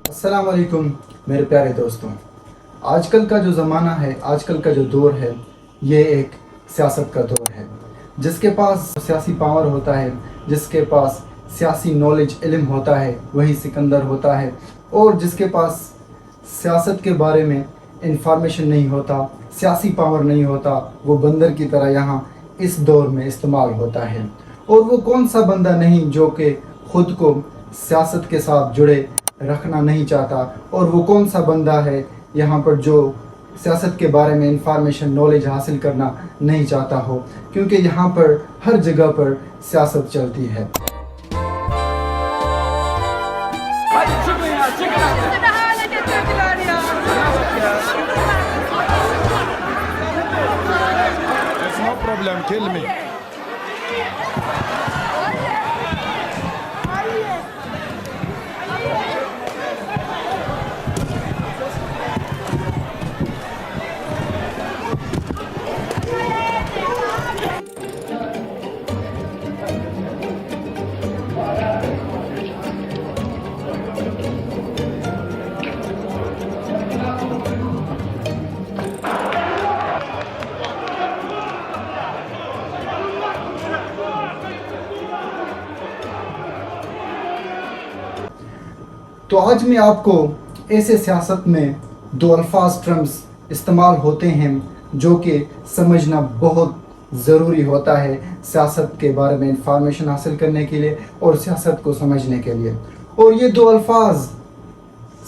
السلام علیکم میرے پیارے دوستوں. آج کل کا جو زمانہ ہے، آج کل کا جو دور ہے، یہ ایک سیاست کا دور ہے. جس کے پاس سیاسی پاور ہوتا ہے، جس کے پاس سیاسی نالج علم ہوتا ہے، وہی سکندر ہوتا ہے. اور جس کے پاس سیاست کے بارے میں انفارمیشن نہیں ہوتا، سیاسی پاور نہیں ہوتا، وہ بندر کی طرح یہاں اس دور میں استعمال ہوتا ہے. اور وہ کون سا بندہ نہیں جو کہ خود کو سیاست کے ساتھ جڑے رکھنا نہیں چاہتا، اور وہ کون سا بندہ ہے یہاں پر جو سیاست کے بارے میں انفارمیشن نالج حاصل کرنا نہیں چاہتا ہو، کیونکہ یہاں پر ہر جگہ پر سیاست چلتی ہے. No problem, kill me. تو آج میں آپ کو ایسے سیاست میں دو الفاظ ٹرمز استعمال ہوتے ہیں جو کہ سمجھنا بہت ضروری ہوتا ہے سیاست کے بارے میں انفارمیشن حاصل کرنے کے لیے اور سیاست کو سمجھنے کے لیے. اور یہ دو الفاظ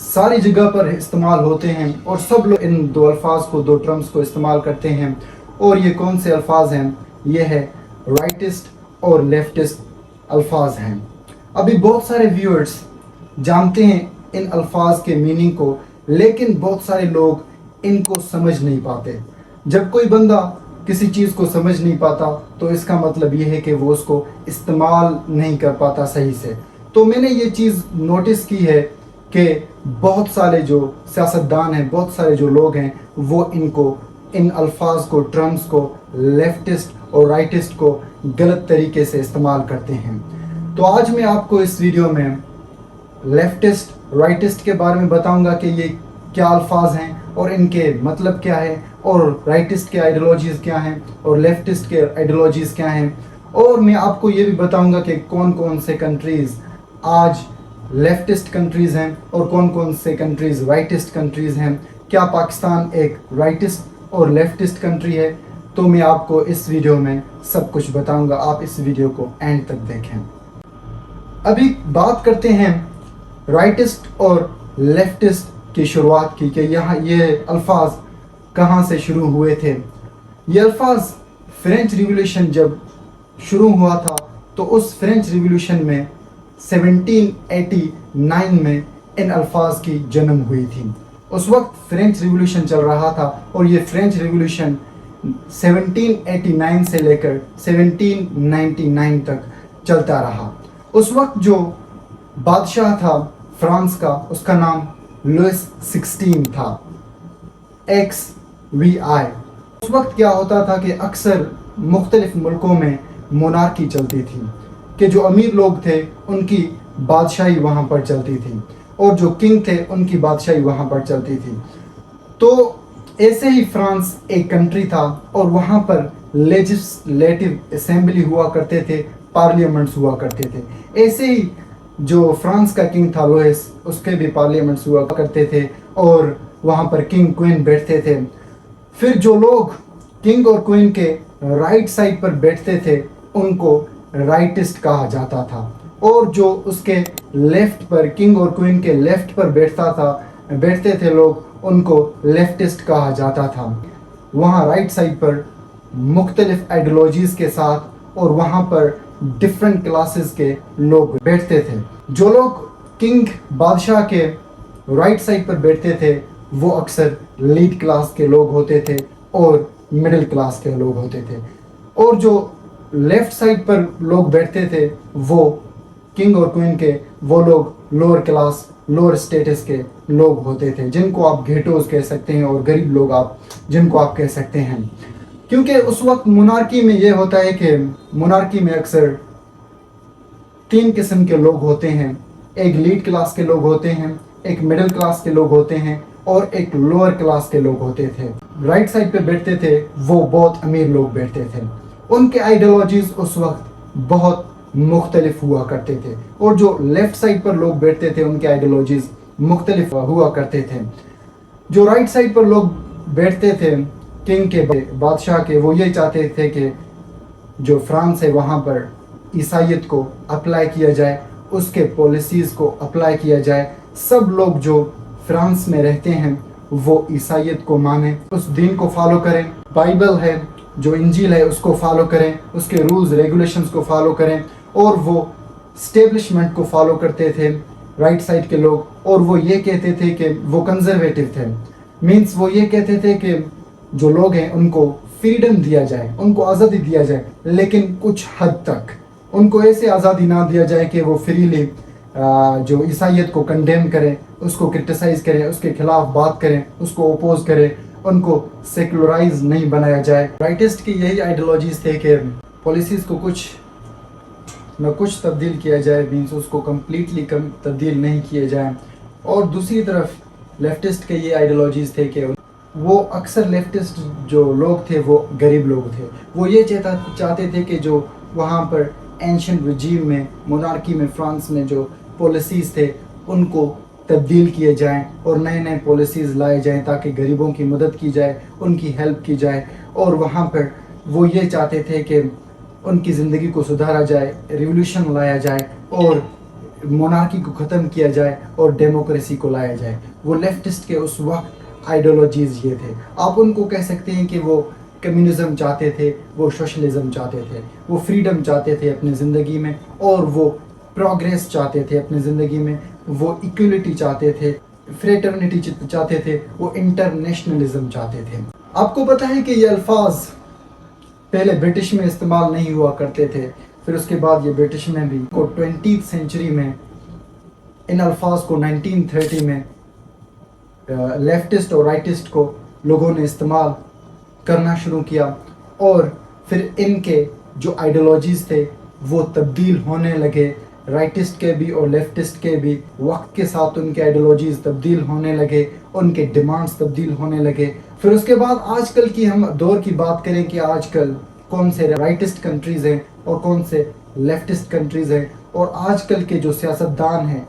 ساری جگہ پر استعمال ہوتے ہیں اور سب لوگ ان دو الفاظ کو، دو ٹرمز کو استعمال کرتے ہیں. اور یہ کون سے الفاظ ہیں؟ یہ ہے رائٹسٹ اور لیفٹسٹ الفاظ ہیں. ابھی بہت سارے ویورز جانتے ہیں ان الفاظ کے میننگ کو، لیکن بہت سارے لوگ ان کو سمجھ نہیں پاتے. جب کوئی بندہ کسی چیز کو سمجھ نہیں پاتا تو اس کا مطلب یہ ہے کہ وہ اس کو استعمال نہیں کر پاتا صحیح سے. تو میں نے یہ چیز نوٹس کی ہے کہ بہت سارے جو سیاستدان ہیں، بہت سارے جو لوگ ہیں، وہ ان الفاظ کو، ٹرمز کو، لیفٹسٹ اور رائٹسٹ کو غلط طریقے سے استعمال کرتے ہیں. تو آج میں آپ کو اس ویڈیو میں لیفٹسٹ رائٹسٹ کے بارے میں بتاؤں گا کہ یہ کیا الفاظ ہیں اور ان کے مطلب کیا ہے، اور رائٹسٹ کے آئیڈیالوجیز کیا ہیں اور لیفٹسٹ کے آئیڈیالوجیز کیا ہیں. اور میں آپ کو یہ بھی بتاؤں گا کہ کون کون سے کنٹریز آج لیفٹسٹ کنٹریز ہیں اور کون کون سے کنٹریز رائٹسٹ کنٹریز ہیں. کیا پاکستان ایک رائٹسٹ اور لیفٹسٹ کنٹری ہے؟ تو میں آپ کو اس ویڈیو میں سب کچھ بتاؤں گا. آپ اس ویڈیو کو اینڈ تک دیکھیں. ابھی بات کرتے ہیں رائٹسٹ اور لیفٹسٹ کی شروعات کی، کہ یہاں یہ الفاظ کہاں سے شروع ہوئے تھے. یہ الفاظ فرینچ ریولیوشن جب شروع ہوا تھا تو اس فرینچ ریولیوشن میں 1789 میں ان الفاظ کی جنم ہوئی تھی. اس وقت فرینچ ریولیوشن چل رہا تھا اور یہ فرینچ ریولیوشن 1789 سے لے کر 1799 تک چلتا رہا. اس وقت جو بادشاہ تھا فرانس کا، اس کا نام لوئس 16 تھا، XVI. اس وقت کیا ہوتا تھا کہ اکثر مختلف ملکوں میں مونارکی چلتی تھی، کہ جو امیر لوگ تھے ان کی بادشاہی وہاں پر چلتی تھی اور جو کنگ تھے ان کی بادشاہی وہاں پر چلتی تھی. تو ایسے ہی فرانس ایک کنٹری تھا اور وہاں پر لیجسلیٹو اسمبلی ہوا کرتے تھے، پارلیمنٹس ہوا کرتے تھے. ایسے ہی جو فرانس کا کنگ تھا لوئس، اس کے بھی پارلیمنٹس ہوا کرتے تھے اور وہاں پر کنگ کوئن بیٹھتے تھے. پھر جو لوگ کنگ اور کوئن کے رائٹ سائڈ پر بیٹھتے تھے ان کو رائٹسٹ کہا جاتا تھا، اور جو اس کے لیفٹ پر، کنگ اور کوئن کے لیفٹ پر بیٹھتے تھے لوگ، ان کو لیفٹسٹ کہا جاتا تھا. وہاں رائٹ سائڈ پر مختلف آئیڈیالوجیز کے ساتھ اور وہاں پر ڈفرینٹ کلاسز کے لوگ بیٹھتے تھے. جو لوگ کنگ بادشاہ کے رائٹ سائڈ پر بیٹھتے تھے وہ اکثر لیڈ کلاس کے لوگ ہوتے تھے اور مڈل کلاس کے لوگ ہوتے تھے، اور جو لیفٹ سائڈ پر لوگ بیٹھتے تھے وہ کنگ اور کوئن کے، وہ لوگ لوور کلاس، لوور اسٹیٹس کے لوگ ہوتے تھے، جن کو آپ گھیٹوز کہہ سکتے ہیں اور غریب لوگ جن کو آپ کہہ سکتے ہیں. کیونکہ اس وقت مونارکی میں یہ ہوتا ہے کہ مونارکی میں اکثر 3 قسم کے لوگ ہوتے ہیں. ایک لیڈ کلاس کے لوگ ہوتے ہیں، ایک مڈل کلاس کے لوگ ہوتے ہیں اور ایک لوور کلاس کے لوگ ہوتے تھے. رائٹ سائڈ پہ بیٹھتے تھے وہ بہت امیر لوگ بیٹھتے تھے. ان کے آئیڈیالوجیز اس وقت بہت مختلف ہوا کرتے تھے, اور جو لیفٹ سائڈ پر لوگ بیٹھتے تھے ان کے آئیڈیالوجیز مختلف ہوا کرتے تھے. جو رائٹ سائڈ پر لوگ بیٹھتے تھے کنگ کے بادشاہ کے, وہ یہ چاہتے تھے کہ جو فرانس ہے وہاں پر عیسائیت کو اپلائی کیا جائے, اس کے پالیسیز کو اپلائی کیا جائے. سب لوگ جو فرانس میں رہتے ہیں وہ عیسائیت کو مانیں, اس دین کو فالو کریں. بائبل ہے جو انجیل ہے اس کو فالو کریں, اس کے رولز ریگولیشنز کو فالو کریں. اور وہ اسٹیبلشمنٹ کو فالو کرتے تھے رائٹ سائڈ کے لوگ, اور وہ یہ کہتے تھے کہ وہ کنزرویٹو تھے. مینس وہ یہ کہتے تھے کہ جو لوگ ہیں ان کو فریڈم دیا جائے, ان کو آزادی دیا جائے, لیکن کچھ حد تک. ان کو ایسے آزادی نہ دیا جائے کہ وہ فریلی جو عیسائیت کو کنڈیم کریں, اس کو کرٹیسائز کریں, اس کے خلاف بات کریں, اس کو اپوز کریں. ان کو سیکولرائز نہیں بنایا جائے. رائٹسٹ کی یہی آئیڈیالوجیز تھے کہ پالیسیز کو کچھ نہ کچھ تبدیل کیا جائے, مینس اس کو کمپلیٹلی تبدیل نہیں کیے جائیں. اور دوسری طرف لیفٹسٹ کے یہ آئیڈیالوجیز تھے کہ وہ اکثر لیفٹسٹ جو لوگ تھے وہ غریب لوگ تھے. وہ یہ چاہتے تھے کہ جو وہاں پر اینشنٹ رجیم میں, مونارکی میں, فرانس میں جو پالیسیز تھے ان کو تبدیل کیے جائیں اور نئے نئے پالیسیز لائے جائیں تاکہ غریبوں کی مدد کی جائے, ان کی ہیلپ کی جائے. اور وہاں پر وہ یہ چاہتے تھے کہ ان کی زندگی کو سدھارا جائے, ریولیوشن لایا جائے, اور مونارکی کو ختم کیا جائے اور ڈیموکریسی کو لایا جائے. وہ لیفٹسٹ کے اس وقت آئیڈیالوجیز یہ تھے. آپ ان کو کہہ سکتے ہیں کہ وہ کمیونزم چاہتے تھے, وہ سوشلزم چاہتے تھے, وہ فریڈم چاہتے تھے اپنی زندگی میں, اور وہ پروگریس چاہتے تھے اپنی زندگی میں, وہ ایکولیٹی چاہتے تھے, فریٹرنیٹی چاہتے تھے, وہ انٹرنیشنلزم چاہتے تھے. آپ کو پتہ ہے کہ یہ الفاظ پہلے برٹش میں استعمال نہیں ہوا کرتے تھے, پھر اس کے بعد یہ برٹش میں بھی 20th سینچری میں ان الفاظ کو 1930 میں لیفٹسٹ اور رائٹسٹ کو لوگوں نے استعمال کرنا شروع کیا, اور پھر ان کے جو آئیڈیالوجیز تھے وہ تبدیل ہونے لگے. رائٹسٹ کے بھی اور لیفٹسٹ کے بھی وقت کے ساتھ ان کے آئیڈیالوجیز تبدیل ہونے لگے, ان کے ڈیمانڈز تبدیل ہونے لگے. پھر اس کے بعد آج کل کی ہم دور کی بات کریں کہ آج کل کون سے رائٹسٹ کنٹریز ہیں اور کون سے لیفٹسٹ کنٹریز ہیں, اور آج کل کے جو سیاستدان ہیں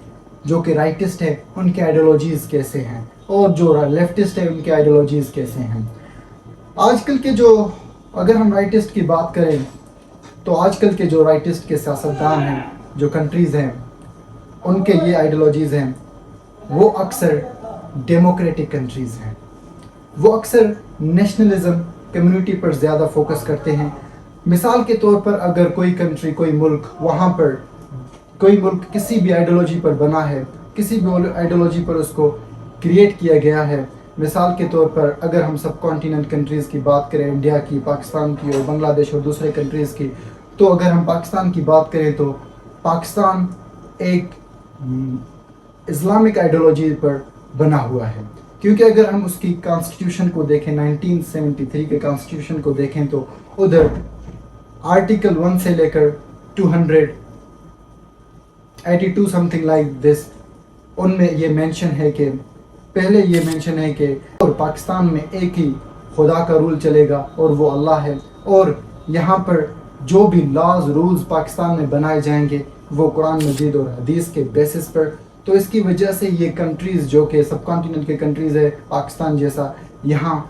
جو کہ رائٹسٹ ہیں ان کے آئیڈیالوجیز کیسے ہیں, اور جو لیفٹسٹ ہیں ان کے آئیڈیالوجیز کیسے ہیں. آج کل کے جو, اگر ہم رائٹسٹ کی بات کریں تو آج کل کے جو رائٹسٹ کے سیاستدان ہیں, جو کنٹریز ہیں, ان کے یہ آئیڈیالوجیز ہیں, وہ اکثر ڈیموکریٹک کنٹریز ہیں. وہ اکثر نیشنلزم, کمیونٹی پر زیادہ فوکس کرتے ہیں. مثال کے طور پر اگر کوئی کنٹری, کوئی ملک, وہاں پر کوئی ملک کسی بھی آئیڈیالوجی پر بنا ہے, کسی بھی آئیڈیالوجی پر اس کو کریٹ کیا گیا ہے. مثال کے طور پر اگر ہم سب کانٹیننٹ کنٹریز کی بات کریں, انڈیا کی, پاکستان کی اور بنگلہ دیش اور دوسرے کنٹریز کی, تو اگر ہم پاکستان کی بات کریں تو پاکستان ایک اسلامک آئیڈیالوجی پر بنا ہوا ہے. کیونکہ اگر ہم اس کی کانسٹیٹیوشن کو دیکھیں, 1973 کے کانسٹیٹیوشن کو دیکھیں تو ادھر آرٹیکل 1 سے لے کر 282 سم تھنگ لائک دس, ان میں یہ مینشن ہے کہ پہلے یہ مینشن ہے کہ اور پاکستان میں ایک ہی خدا کا رول چلے گا اور وہ اللہ ہے, اور یہاں پر جو بھی لاز رولز پاکستان میں بنائے جائیں گے وہ قرآن مجید اور حدیث کے بیسس پر. تو اس کی وجہ سے یہ کنٹریز جو کہ سب کانٹیننٹ کے کنٹریز ہے, پاکستان جیسا, یہاں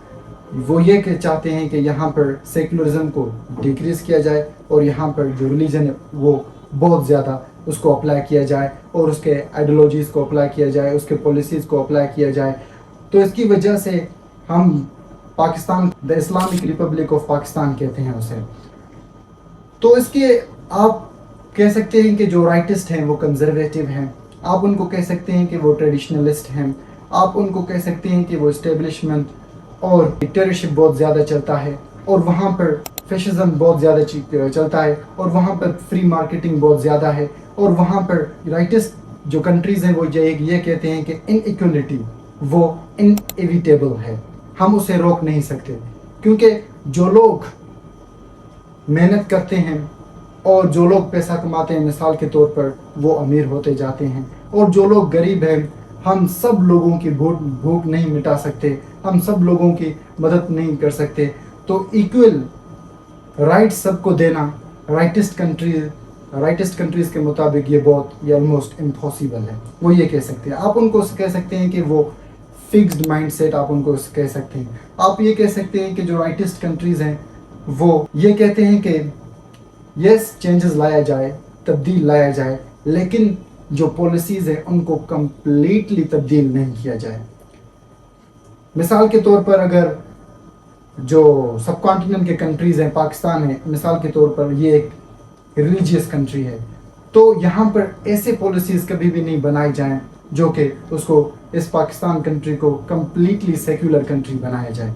وہ یہ کہ چاہتے ہیں کہ یہاں پر سیکولرزم کو ڈیکریز کیا جائے اور یہاں پر جو ریلیجن ہے وہ بہت زیادہ اس کو اپلائی کیا جائے اور اس کے آئیڈیالوجیز کو اپلائی کیا جائے, اس کے پالیسیز کو اپلائی کیا جائے. تو اس کی وجہ سے ہم Pakistan, the Islamic republic of Pakistan کہتے ہیں اسے. تو اس کے آپ کہہ سکتے ہیں کہ جو رائٹسٹ ہیں وہ کنزرویٹو ہیں, آپ ان کو کہہ سکتے ہیں کہ وہ ٹریڈیشنلسٹ ہیں, آپ ان کو کہہ سکتے ہیں کہ وہ اسٹیبلشمنٹ اور ڈکٹیٹرشپ بہت زیادہ چلتا ہے, اور وہاں پر فیشزم بہت زیادہ چلتا ہے, اور وہاں پر فری مارکیٹنگ بہت زیادہ ہے, اور وہاں پر رائٹسٹ جو کنٹریز ہیں وہ یہ کہتے ہیں کہ ان ایکولیٹی وہ انایویٹیبل ہے, ہم اسے روک نہیں سکتے. کیونکہ جو لوگ محنت کرتے ہیں اور جو لوگ پیسہ کماتے ہیں, مثال کے طور پر وہ امیر ہوتے جاتے ہیں, اور جو لوگ غریب ہیں हम सब लोगों की भूख नहीं मिटा सकते, हम सब लोगों की मदद नहीं कर सकते, तो इक्वल राइट्स सबको देना राइटिस्ट कंट्रीज़ के मुताबिक ये ऑलमोस्ट इम्पॉसिबल है। वो ये कह सकते हैं, आप उनको कह सकते हैं कि वो फिक्स्ड माइंडसेट, आप उनको कह सकते हैं। आप ये कह सकते हैं कि जो राइटिस्ट कंट्रीज़ हैं वो ये कहते हैं कि यस चेंजेस लाया जाए, तब्दील लाया जाए, लेकिन जो पॉलिसीज़ हैं उनको कम्प्लीटली तब्दील नहीं किया जाए। मिसाल के तौर पर अगर जो सब कॉन्टिनेंट के कंट्रीज़ हैं, पाकिस्तान है मिसाल के तौर पर, ये एक रिलीजियस कंट्री है, तो यहाँ पर ऐसे पॉलिसीज़ कभी भी नहीं बनाई जाएं जो कि उसको इस पाकिस्तान कंट्री को कम्प्लीटली सेक्युलर कंट्री बनाया जाए।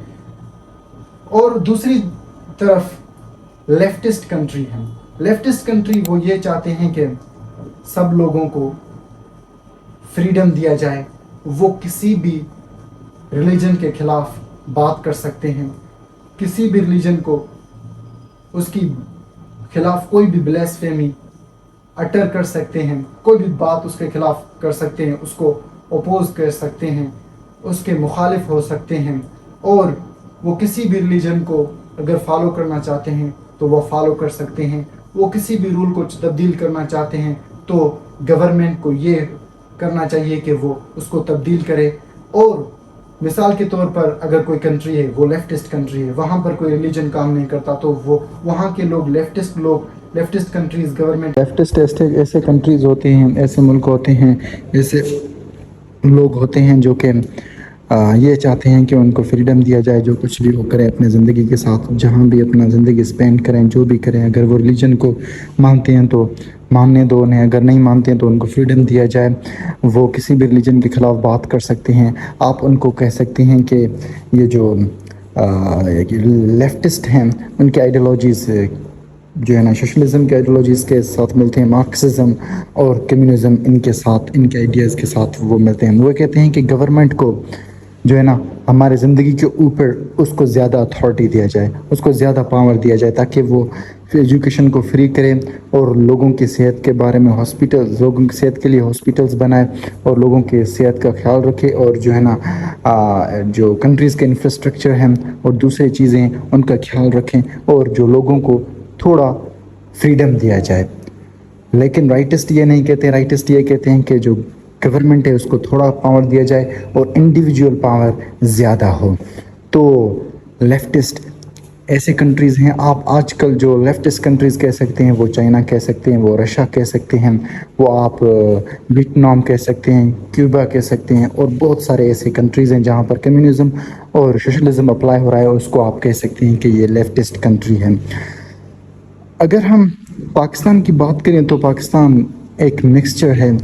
और दूसरी तरफ लेफ्टिस्ट कंट्री है, लेफ्टिस्ट कंट्री वो ये चाहते हैं कि सब लोगों को फ्रीडम दिया जाए, वो किसी भी रिलीजन के खिलाफ बात कर सकते हैं, किसी भी रिलीजन को उसकी खिलाफ कोई भी ब्लेसफेमी अटर कर सकते हैं, कोई भी बात उसके खिलाफ कर सकते हैं, उसको अपोज कर सकते हैं, उसके मुखालिफ हो सकते हैं, और वो किसी भी रिलीजन को अगर फॉलो करना चाहते हैं तो वो फॉलो कर सकते हैं। वो किसी भी रूल को तब्दील करना चाहते हैं तो गवर्नमेंट को ये करना चाहिए कि वो उसको तब्दील करे। और मिसाल के तौर पर अगर कोई कंट्री है वो लेफ्टिस्ट कंट्री है, वहाँ पर कोई रिलीजन काम नहीं करता, तो वो वहाँ के लोग लेफ्टिस्ट कंट्रीज़ गवर्नमेंट लेफ्टिस्ट ऐसे कंट्रीज़ होते हैं, ऐसे मुल्क होते हैं, ऐसे लोग होते हैं जो कि ये चाहते हैं कि उनको फ्रीडम दिया जाए, जो कुछ भी वो करें अपने ज़िंदगी के साथ, जहाँ भी अपना ज़िंदगी स्पेंड करें, जो भी करें। अगर वो रिलीजन को मानते हैं तो मानने दो उन्हें, अगर नहीं मानते हैं तो उनको फ्रीडम दिया जाए। वो किसी भी रिलीजन के ख़िलाफ़ बात कर सकते हैं। आप उनको कह सकते हैं कि ये जो लेफ्टिस्ट हैं उनकी आइडियोलॉजीज़ जो है ना सोशलिज़म के आइडियोलॉजीज़ के साथ मिलते हैं, मार्क्सिज़म और कम्युनिज़म इनके साथ, इनके आइडियाज़ के साथ वो मिलते हैं। वो कहते हैं कि गवर्नमेंट को जो है ना हमारे ज़िंदगी के ऊपर उसको ज़्यादा अथॉरिटी दिया जाए, उसको ज़्यादा पावर दिया जाए, ताकि वो एजुकेशन को फ्री करें और लोगों की सेहत के बारे में लोगों की सेहत के लिए हॉस्पिटल्स बनाए और लोगों की सेहत का ख्याल रखे, और जो है ना जो कंट्रीज़ के इंफ्रास्ट्रक्चर हैं और दूसरी चीज़ें उनका ख्याल रखें, और जो लोगों को थोड़ा फ्रीडम दिया जाए। लेकिन राइटिस्ट ये नहीं कहते, राइटिस्ट ये कहते हैं कि जो गवर्नमेंट है उसको थोड़ा पावर दिया जाए और इंडिविजुअल पावर ज़्यादा हो। तो लेफ्टिस्ट ऐसे कंट्रीज़ हैं, आप आजकल जो लेफ्टिस्ट कंट्रीज़ कह सकते हैं वो चाइना कह सकते हैं, वो रशिया कह सकते हैं, वो आप वियतनाम कह सकते हैं, क्यूबा कह सकते हैं, और बहुत सारे ऐसे कंट्रीज़ हैं जहाँ पर कम्युनिज़म और सोशलिज़म अप्लाई हो रहा है, उसको आप कह सकते हैं कि ये लेफ्टिस्ट कंट्री है। अगर हम पाकिस्तान की बात करें तो पाकिस्तान एक मिक्सचर है।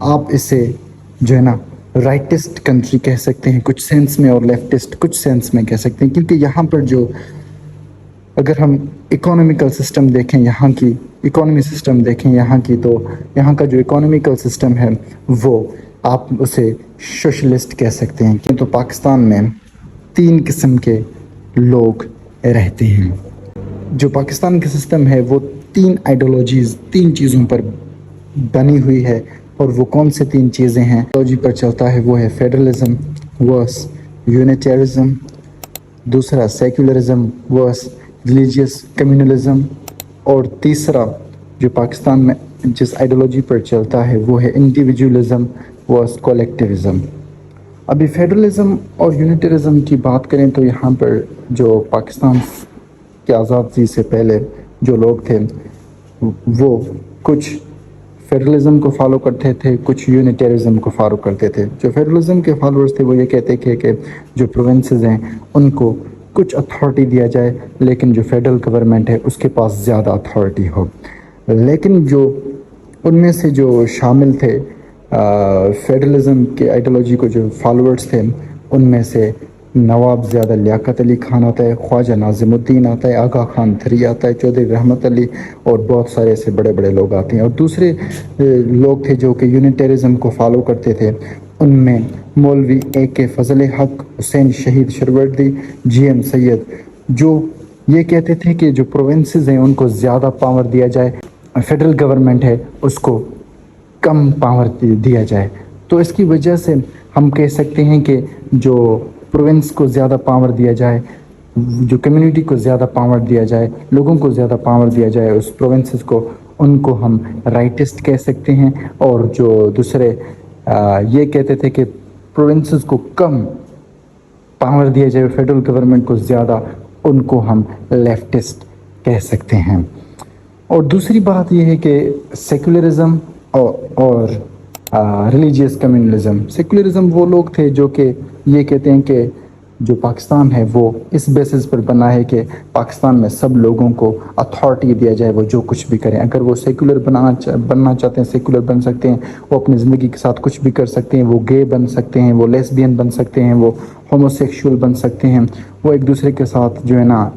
आप इसे जो है ना राइटिस्ट कंट्री कह सकते हैं कुछ सेंस में, और लेफ्टिस्ट कुछ सेंस में कह सकते हैं, क्योंकि यहाँ पर जो अगर हम इकोनॉमिकल सिस्टम देखें, यहाँ की इकोनॉमी सिस्टम देखें यहाँ की, तो यहाँ का जो इकोनॉमिकल सिस्टम है वो आप उसे सोशलिस्ट कह सकते हैं। तो पाकिस्तान में 3 किस्म के लोग रहते हैं। जो पाकिस्तान का सिस्टम है वो 3 आइडियोलॉजीज़, 3 चीज़ों पर बनी हुई है, और वो कौन से 3 चीज़ें हैं आइडियोलॉजी पर चलता है, वो है फेडरलिज्म वर्स यूनिटेरिज्म, दूसरा सेक्युलरिज्म वर्स रिलीजियस कम्युनलिज्म, और तीसरा जो पाकिस्तान में जिस आइडियोलॉजी पर चलता है वो है इंडिविजुअलिज्म वर्स कलेक्टिविज्म। अभी फेडरलिज्म और यूनिटेरिज्म की बात करें तो यहाँ पर जो पाकिस्तान की आज़ादी से पहले जो लोग थे वो कुछ फेडरलिज्म को फॉलो करते थे, कुछ यूनिटेरिज्म को फॉलो करते थे। जो फेडरलिज्म के फॉलोअर्स थे वो ये कहते थे कि जो प्रोविंसेस हैं उनको कुछ अथॉरिटी दिया जाए, लेकिन जो फेडरल गवर्नमेंट है उसके पास ज़्यादा अथॉरिटी हो। लेकिन जो उनमें से जो शामिल थे फेडरलिज्म के आइडियोलॉजी को जो फॉलोअर्स थे, उनमें से नवाब ज़्यादा लियाकत अली खान आता है, ख्वाजा नाज़िमुद्दीन आता है, आगा खान थरी आता है, चौधरी रहमत अली, और बहुत सारे ऐसे बड़े बड़े लोग आते हैं। और दूसरे लोग थे जो कि यूनिटेरिज्म को फॉलो करते थे, उनमें मौलवी AK फजल हक, हुसैन शहीद शरवर्दी, GM सैयद, जो ये कहते थे कि जो प्रोविंसेस हैं उनको ज़्यादा पावर दिया जाए, फेडरल गवर्नमेंट है उसको कम पावर दिया जाए। तो इसकी वजह से हम कह सकते हैं कि जो प्रोविंस को ज़्यादा पावर दिया जाए, जो कम्युनिटी को ज़्यादा पावर दिया जाए, लोगों को ज़्यादा पावर दिया जाए उस प्रोविंसेस को, उनको हम राइटिस्ट कह सकते हैं। और जो दूसरे ये कहते थे कि प्रोविंसेस को कम पावर दिया जाए, फेडरल गवर्नमेंट को ज़्यादा, उनको हम लेफ्टिस्ट कह सकते हैं। और दूसरी बात यह है कि सेकुलरिज्म और रिलीजियस कम्युनलिज्म। सेकुलरिज्म वो लोग थे जो कि ये कहते हैं कि जो पाकिस्तान है वो इस बेसिस पर बना है कि पाकिस्तान में सब लोगों को अथॉरिटी दिया जाए, वो जो कुछ भी करें। अगर वो सेकुलर बनना चाहते हैं, सेकुलर बन सकते हैं, वो अपनी ज़िंदगी के साथ कुछ भी कर सकते हैं, वो गे बन सकते हैं, वो लेस्बियन बन सकते हैं, वो होमोसेक्सुअल बन सकते हैं, वो एक दूसरे के साथ जो है ना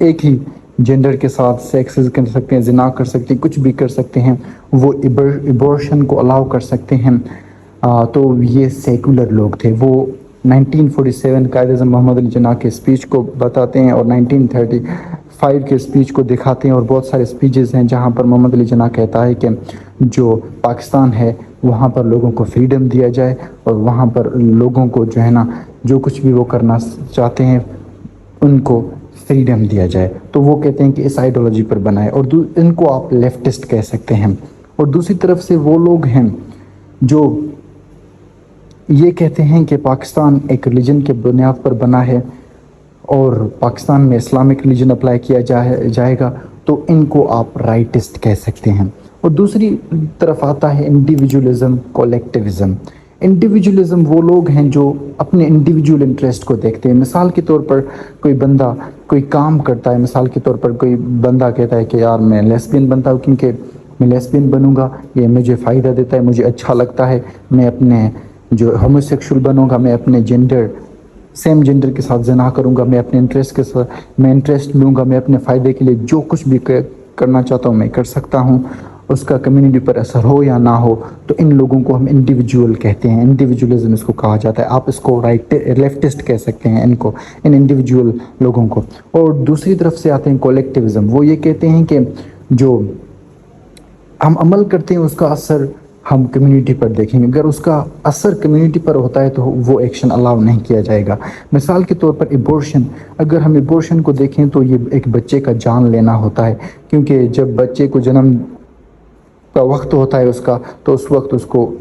एक ही जेंडर के साथ सेक्स कर सकते हैं, जिना कर सकते हैं, कुछ भी कर सकते हैं, वो इबॉर्शन को अलाउ कर सकते हैं। तो ये सेकुलर लोग थे। वो 1947 कायद अज़म मोहम्मद अली जिन्ना के स्पीच को बताते हैं और 1935 के स्पीच को दिखाते हैं। और बहुत सारे स्पीचेस हैं जहाँ पर मोहम्मद अली जिन्ना कहता है कि जो पाकिस्तान है वहाँ पर लोगों को फ्रीडम दिया जाए और वहाँ पर लोगों को जो है ना जो कुछ भी वो करना चाहते हैं उनको फ्रीडम दिया जाए। तो वो कहते हैं कि इस आइडियोलॉजी पर बना है और इनको आप लेफ्टिस्ट कह सकते हैं। और दूसरी तरफ से वो लोग हैं जो ये कहते हैं कि पाकिस्तान एक रिलीजन के बुनियाद पर बना है और पाकिस्तान में इस्लामिक रिलीजन अप्लाई किया जाएगा, तो इनको आप राइटिस्ट कह सकते हैं। और दूसरी तरफ आता है इंडिविजुअलिज्म, कलेक्टिविज्म। इंडिविजुअलिज्म वो लोग हैं जो अपने इंडिविजुअल इंटरेस्ट को देखते हैं। मिसाल के तौर पर कोई बंदा कोई काम करता है, मिसाल के तौर पर कोई बंदा कहता है कि यार मैं लेस्बियन बनता हूँ क्योंकि मैं लेस्बियन बनूंगा, ये मुझे फ़ायदा देता है, मुझे अच्छा लगता है। मैं अपने जो होमोसेक्सुअल बनूंगा, मैं अपने सेम जेंडर के साथ जना करूंगा, मैं अपने इंटरेस्ट के साथ मैं इंटरेस्ट लूँगा, मैं अपने फ़ायदे के लिए जो कुछ भी करना चाहता हूँ मैं कर सकता हूँ, उसका कम्युनिटी पर असर हो या ना हो। तो इन लोगों को हम इंडिविजुअल कहते हैं, इंडिविजुअलिज्म इसको कहा जाता है। आप इसको लेफ्टिस्ट कह सकते हैं इनको, इन इंडिविजुअल लोगों को। और दूसरी तरफ से आते हैं कलेक्टिविज्म। वो ये कहते हैं कि जो हम अमल करते हैं उसका असर हम कम्युनिटी पर देखेंगे। अगर उसका असर कम्युनिटी पर होता है तो वो एक्शन अलाउ नहीं किया जाएगा। मिसाल के तौर पर एबॉर्शन, अगर हम एबॉर्शन को देखें तो ये एक बच्चे का जान लेना होता है, क्योंकि जब बच्चे को जन्म का वक्त होता है उसका, तो उस वक्त उसको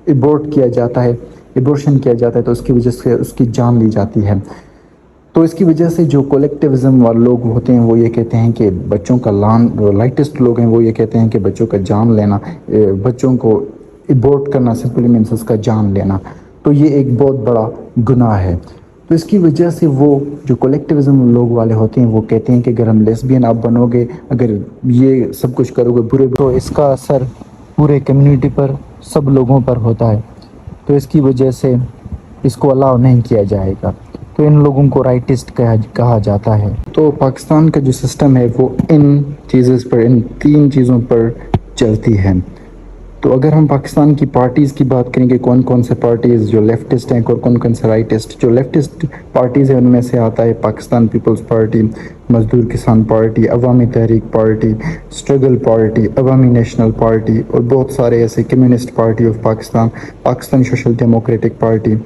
एबॉर्ट किया जाता है, एबॉर्शन किया जाता है, तो उसकी वजह से उसकी जान ली जाती है। तो इसकी वजह से जो कलेक्टिविज्म वाले लोग होते हैं वो ये कहते हैं कि बच्चों का लाइटेस्ट लोग हैं वो ये कहते हैं कि बच्चों का जान लेना, बच्चों को एबॉर्ट करना सिंपली मीन्स उसका जान लेना, तो ये एक बहुत बड़ा गुनाह है। तो इसकी वजह से वो जो कलेक्टिविज्म लोग वाले होते हैं वो कहते हैं कि अगर हम लेस्बियन आप बनोगे, अगर ये सब कुछ करोगे बुरे, तो इसका असर पूरे कम्युनिटी पर, सब लोगों पर होता है, तो इसकी वजह से इसको अलाउ नहीं किया जाएगा। तो इन लोगों को राइटिस्ट कहा जाता है। तो पाकिस्तान का जो सिस्टम है वो इन चीज़ों पर, इन तीन चीज़ों पर चलती है। तो अगर हम पाकिस्तान की पार्टीज़ की बात करेंगे, कौन कौन से पार्टीज़ जो लेफ्टिस्ट हैं और कौन कौन से राइटिस्ट। जो लेफ्टिस्ट पार्टीज़ हैं उनमें से आता है पाकिस्तान पीपल्स पार्टी, मजदूर किसान पार्टी, अवामी तहरीक पार्टी, स्ट्रगल पार्टी, अवामी नेशनल पार्टी और बहुत सारे ऐसे, communist party of Pakistan, Pakistan social democratic party,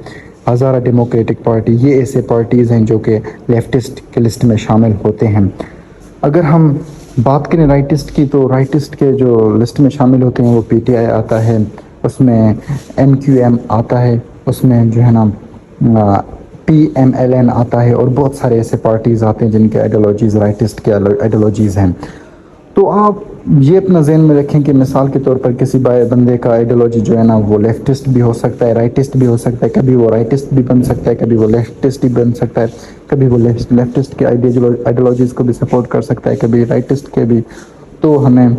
Hazara democratic party. ये ऐसे पार्टीज़ हैं जो कि लेफ्टिस्ट के लिस्ट में शामिल होते हैं। अगर हम बात करें राइटिस्ट की, तो राइटिस्ट के जो लिस्ट में शामिल होते हैं वो PTI आता है, उसमें MQM आता है, उसमें जो है ना PMLN आता है और बहुत सारे ऐसे पार्टीज़ आते हैं जिनके आइडियोलॉजीज़ राइटिस्ट के आइडियोलॉजीज़ हैं। तो आप ये अपना ज़हन में रखें कि मिसाल के तौर पर किसी बंदे का आइडियोलॉजी जो है ना वो लेफ्टिस्ट भी हो सकता है, राइटिस्ट भी हो सकता है, कभी वो राइटिस्ट भी बन सकता है, कभी वो लेफ्टिस्ट भी बन सकता है, कभी वो लेफ्टिस्ट के आइडियोलॉजीज़ को भी सपोर्ट कर सकता है, कभी राइटिस्ट के भी। तो हमें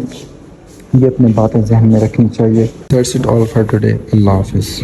ये अपनी बातें जहन में रखनी चाहिए। That's it all for today. Allah Hafiz.